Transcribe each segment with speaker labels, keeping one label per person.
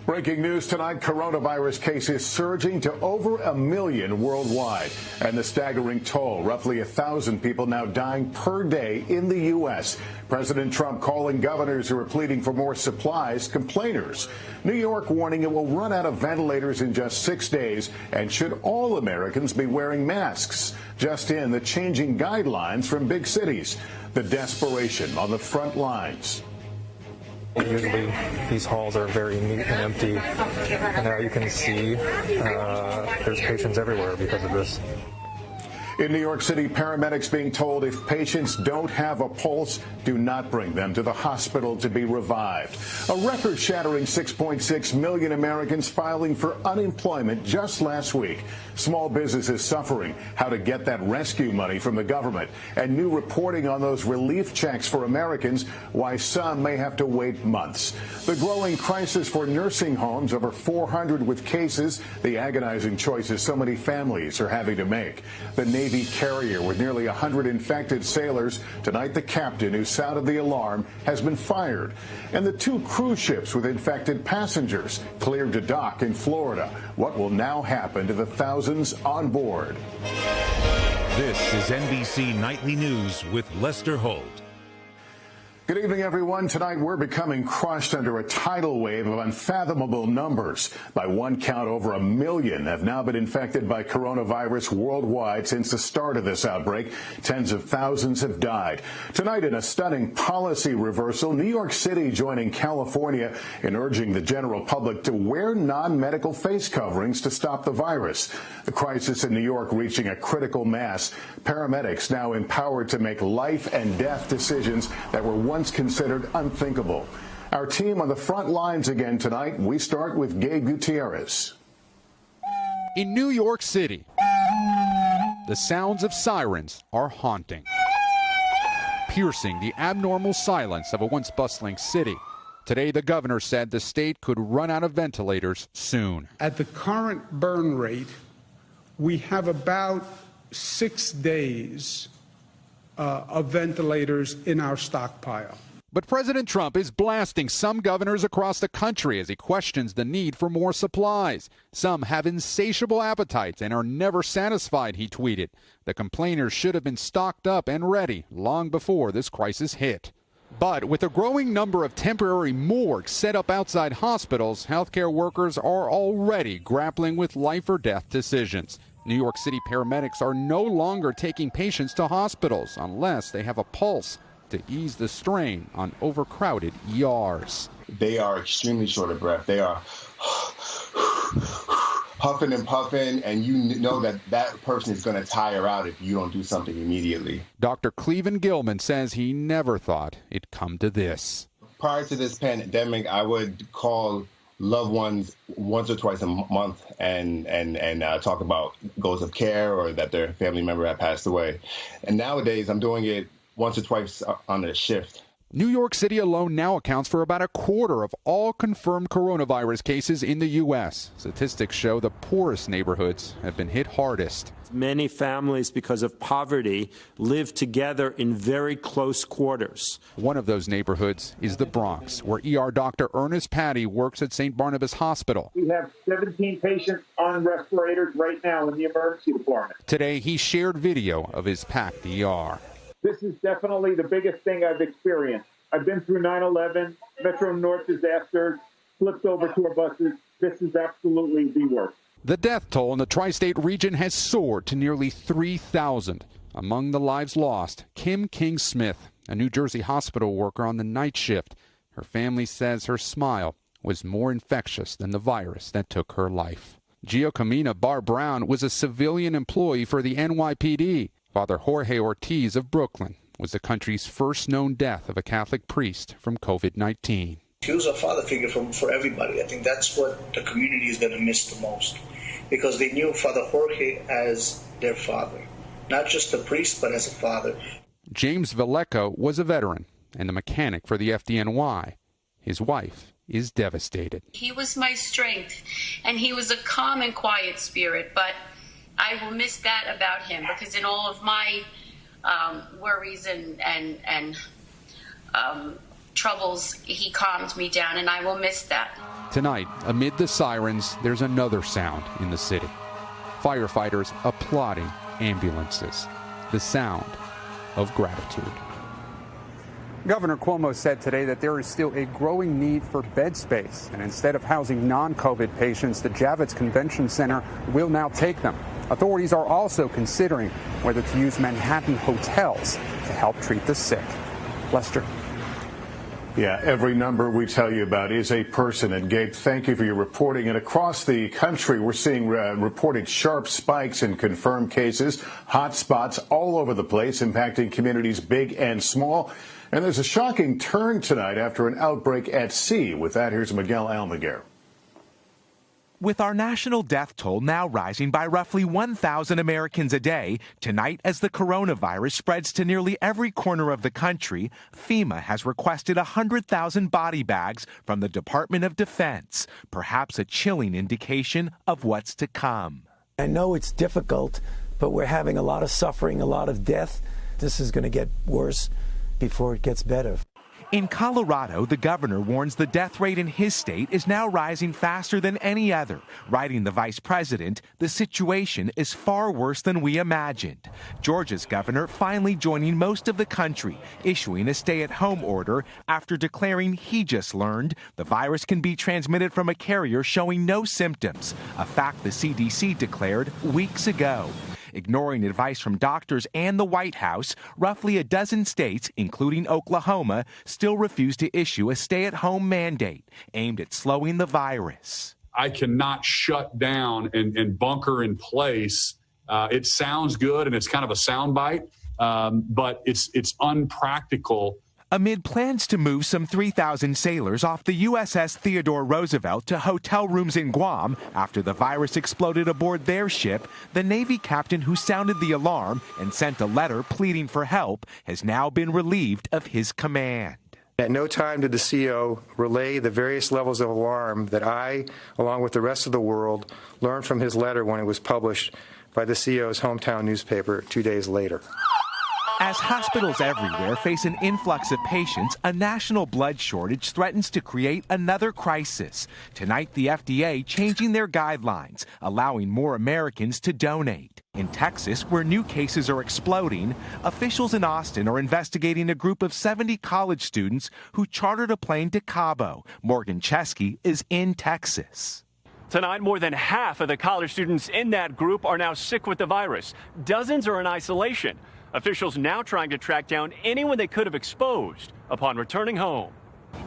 Speaker 1: Breaking news tonight, coronavirus cases surging to over 1 million worldwide. And the staggering toll, roughly 1,000 people now dying per day in the U.S. President Trump calling governors who are pleading for more supplies complainers. New York warning it will run out of ventilators in just 6 days. And should all Americans be wearing masks? Just in, the changing guidelines from big cities. The desperation on the front lines.
Speaker 2: Usually these halls are very neat and empty, and now you can see there's patients everywhere because of this.
Speaker 1: In New York City, paramedics being told if patients don't have a pulse, do not bring them to the hospital to be revived. A record-shattering 6.6 million Americans filing for unemployment just last week. Small businesses suffering, how to get that rescue money from the government, and new reporting on those relief checks for Americans, why some may have to wait months. The growing crisis for nursing homes, over 400 with cases, the agonizing choices so many families are having to make. The Navy carrier with nearly 100 infected sailors. Tonight, the captain who sounded the alarm has been fired. And the 2 cruise ships with infected passengers cleared to dock in Florida. What will now happen to the thousands on board?
Speaker 3: This is NBC Nightly News with Lester Holt.
Speaker 1: Good evening, everyone. Tonight, we're becoming crushed under a tidal wave of unfathomable numbers. By one count, over 1 million have now been infected by coronavirus worldwide since the start of this outbreak. Tens of thousands have died. Tonight, in a stunning policy reversal, New York City joining California in urging the general public to wear non-medical face coverings to stop the virus. The crisis in New York reaching a critical mass. Paramedics now empowered to make life and death decisions that were once considered unthinkable. Our team on the front lines again tonight. We start with Gabe Gutierrez.
Speaker 4: In New York City, the sounds of sirens are haunting, piercing the abnormal silence of a once bustling city. Today, the governor said the state could run out of ventilators soon.
Speaker 5: At the current burn rate, we have about 6 days of ventilators in our stockpile.
Speaker 4: But President Trump is blasting some governors across the country as he questions the need for more supplies. Some have insatiable appetites and are never satisfied, he tweeted. The complainers should have been stocked up and ready long before this crisis hit. But with a growing number of temporary morgues set up outside hospitals, healthcare workers are already grappling with life or death decisions. New York City paramedics are no longer taking patients to hospitals unless they have a pulse to ease the strain on overcrowded ERs.
Speaker 6: They are extremely short of breath. They are huffing and puffing, and you know that that person is going to tire out if you don't do something immediately.
Speaker 4: Dr. Cleveland Gilman says he never thought it'd come to this.
Speaker 6: Prior to this pandemic, I would call loved ones once or twice a month and talk about goals of care or that their family member had passed away. And nowadays, I'm doing it once or twice on a shift.
Speaker 4: New York City alone now accounts for about a quarter of all confirmed coronavirus cases in the U.S. Statistics show the poorest neighborhoods have been hit hardest.
Speaker 7: Many families, because of poverty, live together in very close quarters.
Speaker 4: One of those neighborhoods is the Bronx, where ER Dr. Ernest Patty works at St. Barnabas Hospital.
Speaker 8: We have 17 patients on respirators right now in the emergency department.
Speaker 4: Today, he shared video of his packed ER.
Speaker 8: This is definitely the biggest thing I've experienced. I've been through 9/11, Metro North disasters, flipped over tour buses. This is absolutely the worst.
Speaker 4: The death toll in the tri-state region has soared to nearly 3,000. Among the lives lost, Kim King Smith, a New Jersey hospital worker on the night shift. Her family says her smile was more infectious than the virus that took her life. Giacomina Barr Brown was a civilian employee for the NYPD. Father Jorge Ortiz of Brooklyn was the country's first known death of a Catholic priest from COVID-19.
Speaker 9: He was a father figure for everybody. I think that's what the community is going to miss the most, because they knew Father Jorge as their father, not just a priest, but as a father.
Speaker 4: James Valleco was a veteran and the mechanic for the FDNY. His wife is devastated.
Speaker 10: He was my strength, and he was a calm and quiet spirit, but I will miss that about him, because in all of my worries and troubles, he calmed me down, and I will miss that.
Speaker 4: Tonight, amid the sirens, there's another sound in the city. Firefighters applauding ambulances. The sound of gratitude.
Speaker 11: Governor Cuomo said today that there is still a growing need for bed space. And instead of housing non-COVID patients, the Javits Convention Center will now take them. Authorities are also considering whether to use Manhattan hotels to help treat the sick. Lester.
Speaker 1: Yeah, every number we tell you about is a person. And Gabe, thank you for your reporting. And across the country, we're seeing reported sharp spikes in confirmed cases, hot spots all over the place, impacting communities big and small. And there's a shocking turn tonight after an outbreak at sea. With that, here's Miguel Almaguer.
Speaker 12: With our national death toll now rising by roughly 1,000 Americans a day, tonight as the coronavirus spreads to nearly every corner of the country, FEMA has requested 100,000 body bags from the Department of Defense, perhaps a chilling indication of what's to come.
Speaker 13: I know it's difficult, but we're having a lot of suffering, a lot of death. This is going to get worse before it gets better.
Speaker 12: In Colorado, the governor warns the death rate in his state is now rising faster than any other. Writing the vice president, the situation is far worse than we imagined. Georgia's governor finally joining most of the country, issuing a stay-at-home order after declaring he just learned the virus can be transmitted from a carrier showing no symptoms, a fact the CDC declared weeks ago. Ignoring advice from doctors and the White House, roughly a dozen states, including Oklahoma, still refuse to issue a stay-at-home mandate aimed at slowing the virus.
Speaker 14: I cannot shut down and bunker in place. It sounds good and it's kind of a soundbite, but it's unpractical.
Speaker 12: Amid plans to move some 3,000 sailors off the USS Theodore Roosevelt to hotel rooms in Guam after the virus exploded aboard their ship, the Navy captain who sounded the alarm and sent a letter pleading for help has now been relieved of his command.
Speaker 15: At no time did the CO relay the various levels of alarm that I, along with the rest of the world, learned from his letter when it was published by the CO's hometown newspaper 2 days later.
Speaker 12: As hospitals everywhere face an influx of patients, a national blood shortage threatens to create another crisis. Tonight, the FDA changing their guidelines, allowing more Americans to donate. In Texas, where new cases are exploding, officials in Austin are investigating a group of 70 college students who chartered a plane to Cabo. Morgan Chesky is in Texas.
Speaker 16: Tonight, more than half of the college students in that group are now sick with the virus. Dozens are in isolation. Officials now trying to track down anyone they could have exposed upon returning home.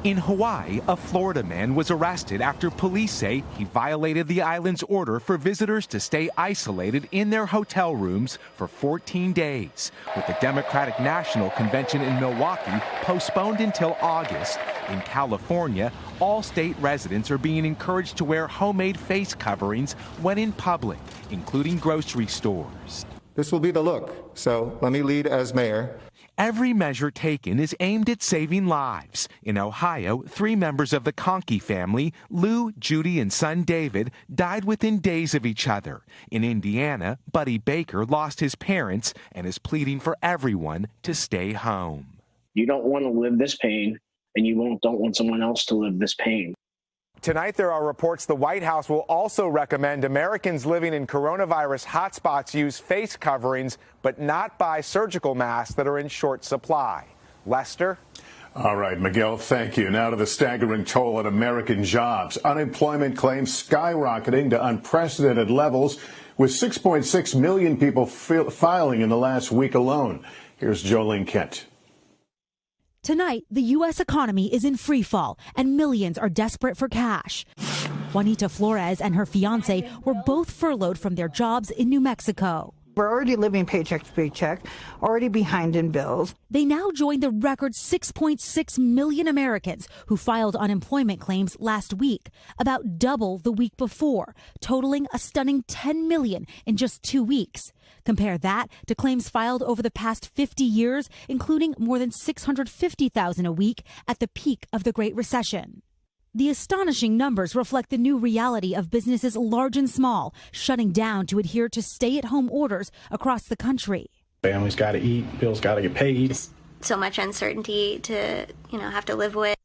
Speaker 12: In Hawaii, a Florida man was arrested after police say he violated the island's order for visitors to stay isolated in their hotel rooms for 14 days. With the Democratic National Convention in Milwaukee postponed until August, in California, all state residents are being encouraged to wear homemade face coverings when in public, including grocery stores.
Speaker 17: This will be the look, so let me lead as mayor.
Speaker 12: Every measure taken is aimed at saving lives. In Ohio, 3 members of the Conkey family, Lou, Judy, and son David, died within days of each other. In Indiana, Buddy Baker lost his parents and is pleading for everyone to stay home.
Speaker 18: You don't want to live this pain, and you don't want someone else to live this pain.
Speaker 19: Tonight, there are reports the White House will also recommend Americans living in coronavirus hotspots use face coverings, but not buy surgical masks that are in short supply. Lester?
Speaker 1: All right, Miguel, thank you. Now to the staggering toll on American jobs. Unemployment claims skyrocketing to unprecedented levels, with 6.6 million people filing in the last week alone. Here's Jolene Kent.
Speaker 20: Tonight, the U.S. economy is in free fall, and millions are desperate for cash. Juanita Flores and her fiancé were both furloughed from their jobs in New Mexico.
Speaker 21: We're already living paycheck to paycheck, already behind in bills.
Speaker 20: They now join the record 6.6 million Americans who filed unemployment claims last week, about double the week before, totaling a stunning 10 million in just 2 weeks. Compare that to claims filed over the past 50 years, including more than 650,000 a week at the peak of the Great Recession. The astonishing numbers reflect the new reality of businesses large and small shutting down to adhere to stay-at-home orders across the country.
Speaker 22: Families got to eat, bills got to get paid.
Speaker 23: So much uncertainty to, have to live with.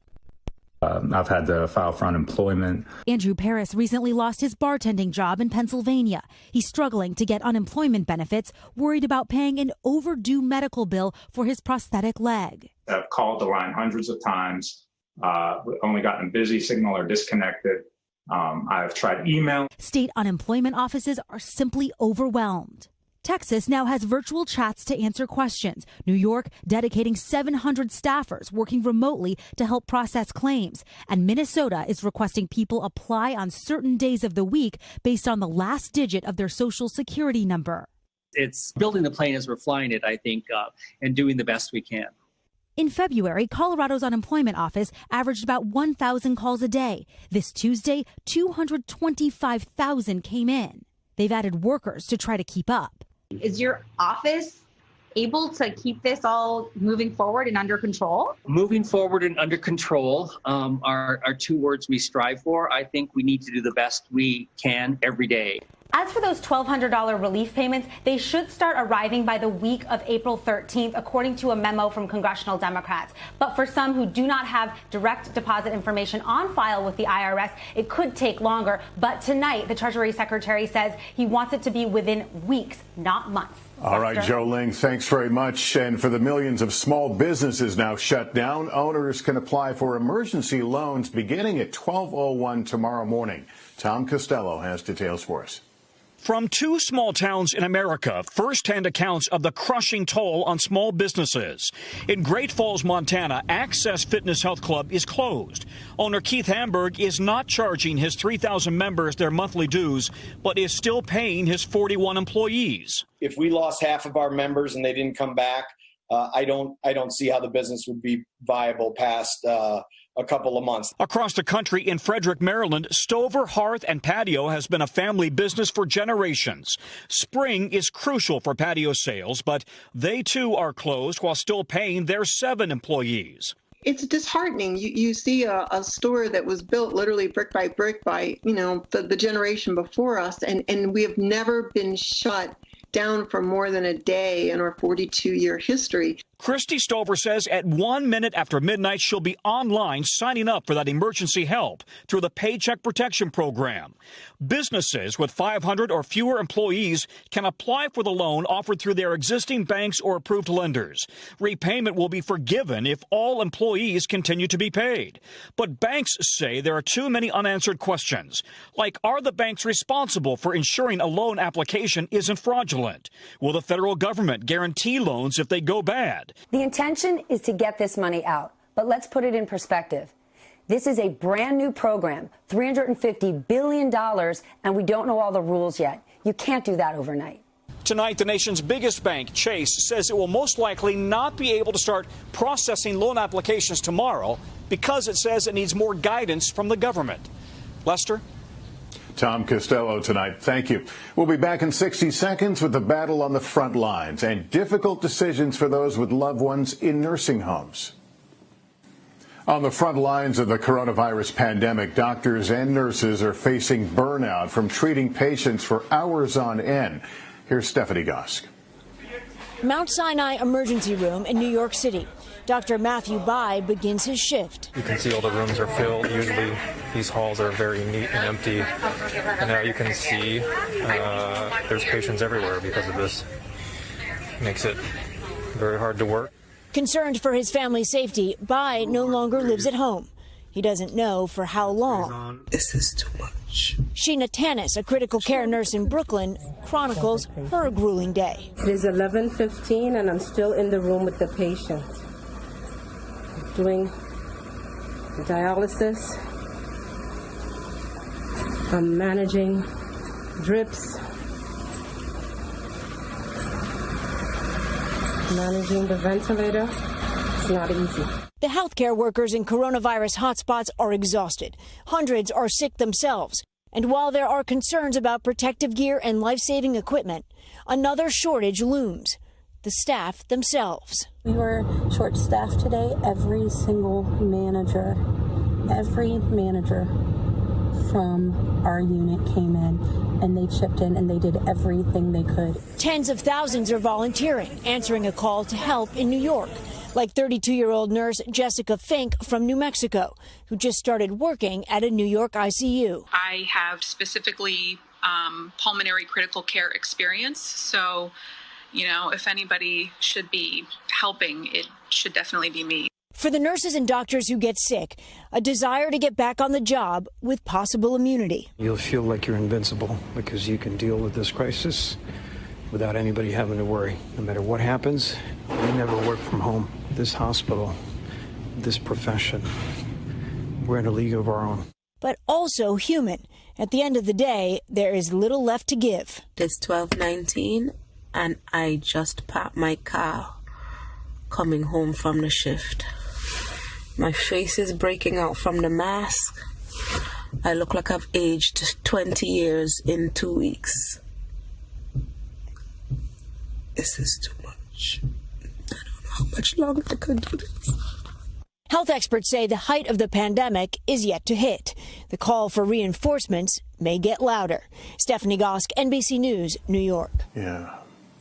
Speaker 2: I've had to file for unemployment.
Speaker 20: Andrew Paris recently lost his bartending job in Pennsylvania. He's struggling to get unemployment benefits, worried about paying an overdue medical bill for his prosthetic leg.
Speaker 2: I've called the line hundreds of times, only gotten a busy signal or disconnected. I've tried email.
Speaker 20: State unemployment offices are simply overwhelmed. Texas now has virtual chats to answer questions. New York dedicating 700 staffers working remotely to help process claims. And Minnesota is requesting people apply on certain days of the week based on the last digit of their social security number.
Speaker 22: It's building the plane as we're flying it, I think, and doing the best we can.
Speaker 20: In February, Colorado's unemployment office averaged about 1,000 calls a day. This Tuesday, 225,000 came in. They've added workers to try to keep up.
Speaker 23: Is your office able to keep this all moving forward and under control?
Speaker 22: Moving forward and under control are two words we strive for. I think we need to do the best we can every day.
Speaker 24: As for those $1,200 relief payments, they should start arriving by the week of April 13th, according to a memo from congressional Democrats. But for some who do not have direct deposit information on file with the IRS, it could take longer. But tonight, the Treasury Secretary says he wants it to be within weeks, not months.
Speaker 1: All right, Joe Ling, thanks very much. And for the millions of small businesses now shut down, owners can apply for emergency loans beginning at 12:01 tomorrow morning. Tom Costello has details for us.
Speaker 25: From two small towns in America, first-hand accounts of the crushing toll on small businesses. In Great Falls, Montana, Access Fitness Health Club is closed. Owner Keith Hamburg is not charging his 3,000 members their monthly dues, but is still paying his 41 employees.
Speaker 26: If we lost half of our members and they didn't come back, I don't see how the business would be viable past a couple of months.
Speaker 25: Across the country in Frederick, Maryland, Stover Hearth and Patio has been a family business for generations. Spring is crucial for patio sales, but they too are closed while still paying their 7 employees.
Speaker 27: It's disheartening. You see a store that was built literally brick by the generation before us, and we have never been shut down for more than a day in our 42-year history.
Speaker 25: Christy Stover says at 1 minute after midnight, she'll be online signing up for that emergency help through the Paycheck Protection Program. Businesses with 500 or fewer employees can apply for the loan offered through their existing banks or approved lenders. Repayment will be forgiven if all employees continue to be paid. But banks say there are too many unanswered questions, like are the banks responsible for ensuring a loan application isn't fraudulent? Will the federal government guarantee loans if they go bad?
Speaker 28: The intention is to get this money out, but let's put it in perspective. This is a brand new program, $350 billion, and we don't know all the rules yet. You can't do that overnight.
Speaker 25: Tonight, the nation's biggest bank, Chase, says it will most likely not be able to start processing loan applications tomorrow because it says it needs more guidance from the government. Lester?
Speaker 1: Tom Costello tonight. Thank you. We'll be back in 60 seconds with the battle on the front lines and difficult decisions for those with loved ones in nursing homes. On the front lines of the coronavirus pandemic, doctors and nurses are facing burnout from treating patients for hours on end. Here's Stephanie Gosk.
Speaker 29: Mount Sinai Emergency Room in New York City. Dr. Matthew Bai begins his shift.
Speaker 30: You can see all the rooms are filled. Usually these halls are very neat and empty. And now you can see there's patients everywhere because of this. Makes it very hard to work.
Speaker 29: Concerned for his family's safety, Bai no longer lives at home. He doesn't know for how long.
Speaker 31: This is too much.
Speaker 29: Sheena Tanis, a critical care nurse in Brooklyn, chronicles her grueling day.
Speaker 31: It is 11:15 and I'm still in the room with the patient. Doing dialysis. I'm managing drips. Managing the ventilator. It's not easy.
Speaker 29: The healthcare workers in coronavirus hotspots are exhausted. Hundreds are sick themselves. And while there are concerns about protective gear and life-saving equipment, another shortage looms: the staff themselves.
Speaker 31: We were short-staffed today. Every manager from our unit came in, and they chipped in and they did everything they could.
Speaker 29: Tens of thousands are volunteering, answering a call to help in New York. like 32-year-old nurse Jessica Fink from New Mexico, who just started working at a New York ICU.
Speaker 3: I have specifically pulmonary critical care experience, so, if anybody should be helping, it should definitely be me.
Speaker 29: For the nurses and doctors who get sick, a desire to get back on the job with possible immunity.
Speaker 4: You'll feel like you're invincible because you can deal with this crisis without anybody having to worry. No matter what happens, we never work from home. This hospital, this profession, we're in a league of our own.
Speaker 29: But also human. At the end of the day, there is little left to give.
Speaker 5: It's 12:19 and I just parked my car coming home from the shift. My face is breaking out from the mask. I look like I've aged 20 years in 2 weeks. This is too much. I don't know how much longer I could do this.
Speaker 29: Health experts say the height of the pandemic is yet to hit. The call for reinforcements may get louder. Stephanie Gosk, NBC News, New York.
Speaker 1: Yeah.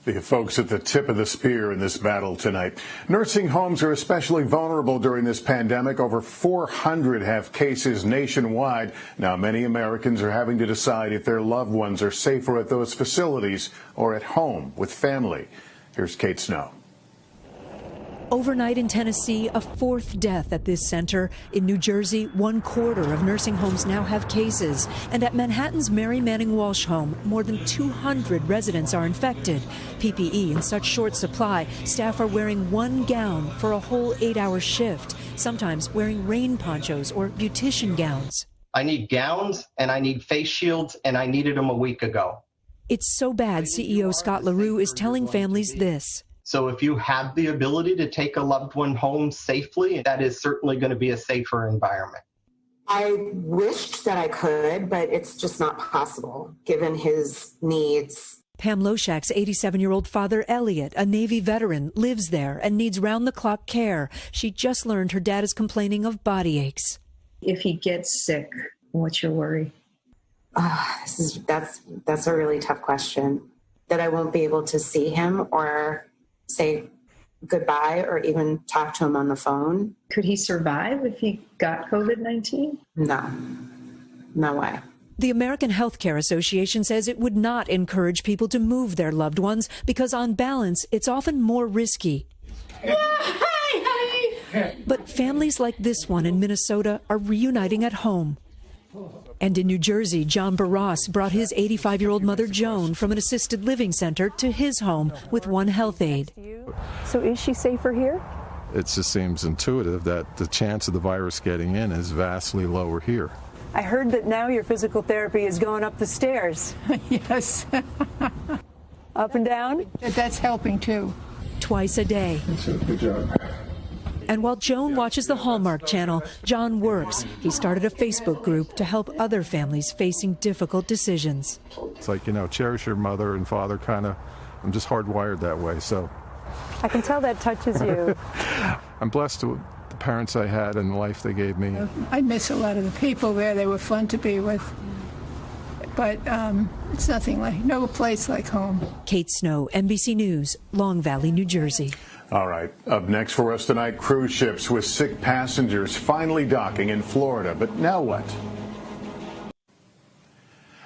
Speaker 1: The folks at the tip of the spear in this battle tonight. Nursing homes are especially vulnerable during this pandemic. Over 400 have cases nationwide. Now, many Americans are having to decide if their loved ones are safer at those facilities or at home with family. Here's Kate Snow.
Speaker 6: Overnight in Tennessee, a fourth death at this center. In New Jersey, 1/4 of nursing homes now have cases. And at Manhattan's Mary Manning Walsh home, more than 200 residents are infected. PPE in such short supply, staff are wearing one gown for a whole 8-hour shift, sometimes wearing rain ponchos or beautician gowns.
Speaker 7: I need gowns and I need face shields, and I needed them a week ago.
Speaker 6: It's so bad, CEO Scott LaRue is telling families this.
Speaker 7: So if you have the ability to take a loved one home safely, that is certainly going to be a safer environment.
Speaker 8: I wished that I could, but it's just not possible given his needs.
Speaker 6: Pam Loshak's 87-year-old father, Elliot, a Navy veteran, lives there and needs round-the-clock care. She just learned her dad is complaining of body aches.
Speaker 9: If he gets sick, what's your worry?
Speaker 8: That's a really tough question. That I won't be able to see him or say goodbye or even talk to him on the phone.
Speaker 9: Could he survive if he got COVID-19?
Speaker 8: No way.
Speaker 6: The American Healthcare Association says it would not encourage people to move their loved ones because on balance, it's often more risky. But families like this one in Minnesota are reuniting at home. And in New Jersey, John Barras brought his 85-year-old mother, Joan, from an assisted living center to his home with one health aide.
Speaker 31: So is she safer here?
Speaker 10: It just seems intuitive that the chance of the virus getting in is vastly lower here.
Speaker 31: I heard that now your physical therapy is going up the stairs.
Speaker 11: Yes.
Speaker 31: Up and down?
Speaker 11: That's helping too.
Speaker 6: Twice a day.
Speaker 10: Good job.
Speaker 6: And while Joan watches the Hallmark Channel, John works. He started a Facebook group to help other families facing difficult decisions.
Speaker 10: It's like, cherish your mother and father I'm just hardwired that way, so.
Speaker 31: I can tell that touches you.
Speaker 10: I'm blessed with the parents I had and the life they gave me.
Speaker 11: I miss a lot of the people there. They were fun to be with. But it's no place like home.
Speaker 6: Kate Snow, NBC News, Long Valley, New Jersey.
Speaker 1: All right. Up next for us tonight, cruise ships with sick passengers finally docking in Florida. But now what?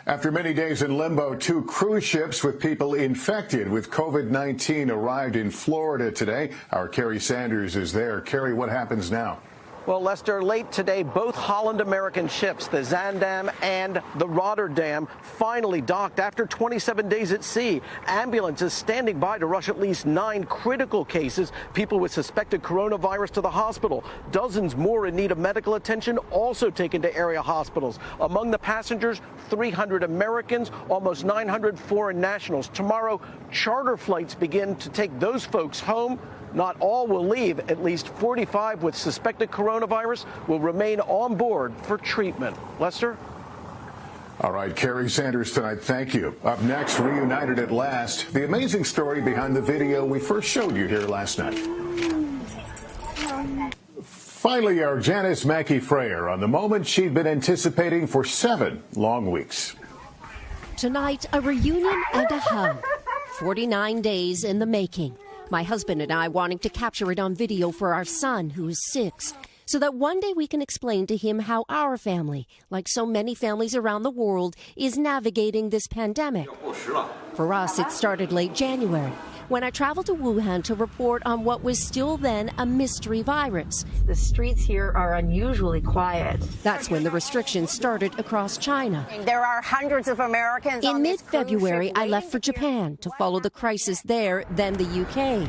Speaker 1: After many days in limbo, 2 cruise ships with people infected with COVID-19 arrived in Florida today. Our Kerry Sanders is there. Kerry, what happens now?
Speaker 13: Well, Lester, late today, both Holland-American ships, the Zaandam and the Rotterdam, finally docked after 27 days at sea. Ambulances standing by to rush at least 9 critical cases, people with suspected coronavirus to the hospital. Dozens more in need of medical attention also taken to area hospitals. Among the passengers, 300 Americans, almost 900 foreign nationals. Tomorrow, charter flights begin to take those folks home. Not all will leave. At least 45 with suspected coronavirus will remain on board for treatment. Lester?
Speaker 1: All right, Kerry Sanders tonight, thank you. Up next, reunited at last, the amazing story behind the video we first showed you here last night. Finally, our Janice Mackey Freyer on the moment she'd been anticipating for 7 long weeks.
Speaker 14: Tonight, a reunion and a hug. 49 days in the making.
Speaker 2: My husband and I wanting to capture it on video for our son, who is 6, so that one day we can explain to him how our family, like so many families around the world, is navigating this pandemic. For us, it started late January, when I traveled to Wuhan to report on what was still then a mystery virus.
Speaker 29: The streets here are unusually quiet.
Speaker 2: That's when the restrictions started across China.
Speaker 12: There are hundreds of Americans.
Speaker 2: In mid-February, I left for Japan to follow the crisis there, then the UK.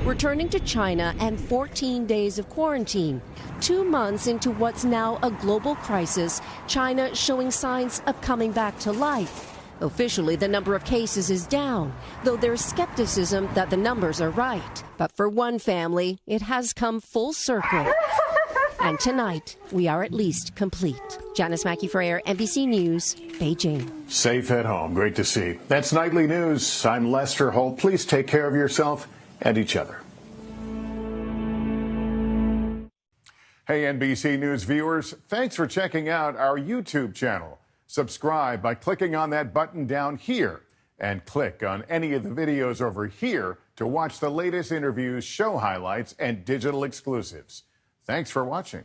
Speaker 2: Returning to China and 14 days of quarantine. 2 months into what's now a global crisis, China showing signs of coming back to life. Officially, the number of cases is down, though there's skepticism that the numbers are right. But for one family, it has come full circle. And tonight, we are at least complete. Janice Mackey-Freyer, NBC News, Beijing.
Speaker 1: Safe at home. Great to see. That's Nightly News. I'm Lester Holt. Please take care of yourself and each other. Hey, NBC News viewers, thanks for checking out our YouTube channel. Subscribe by clicking on that button down here and click on any of the videos over here to watch the latest interviews, show highlights, and digital exclusives. Thanks for watching.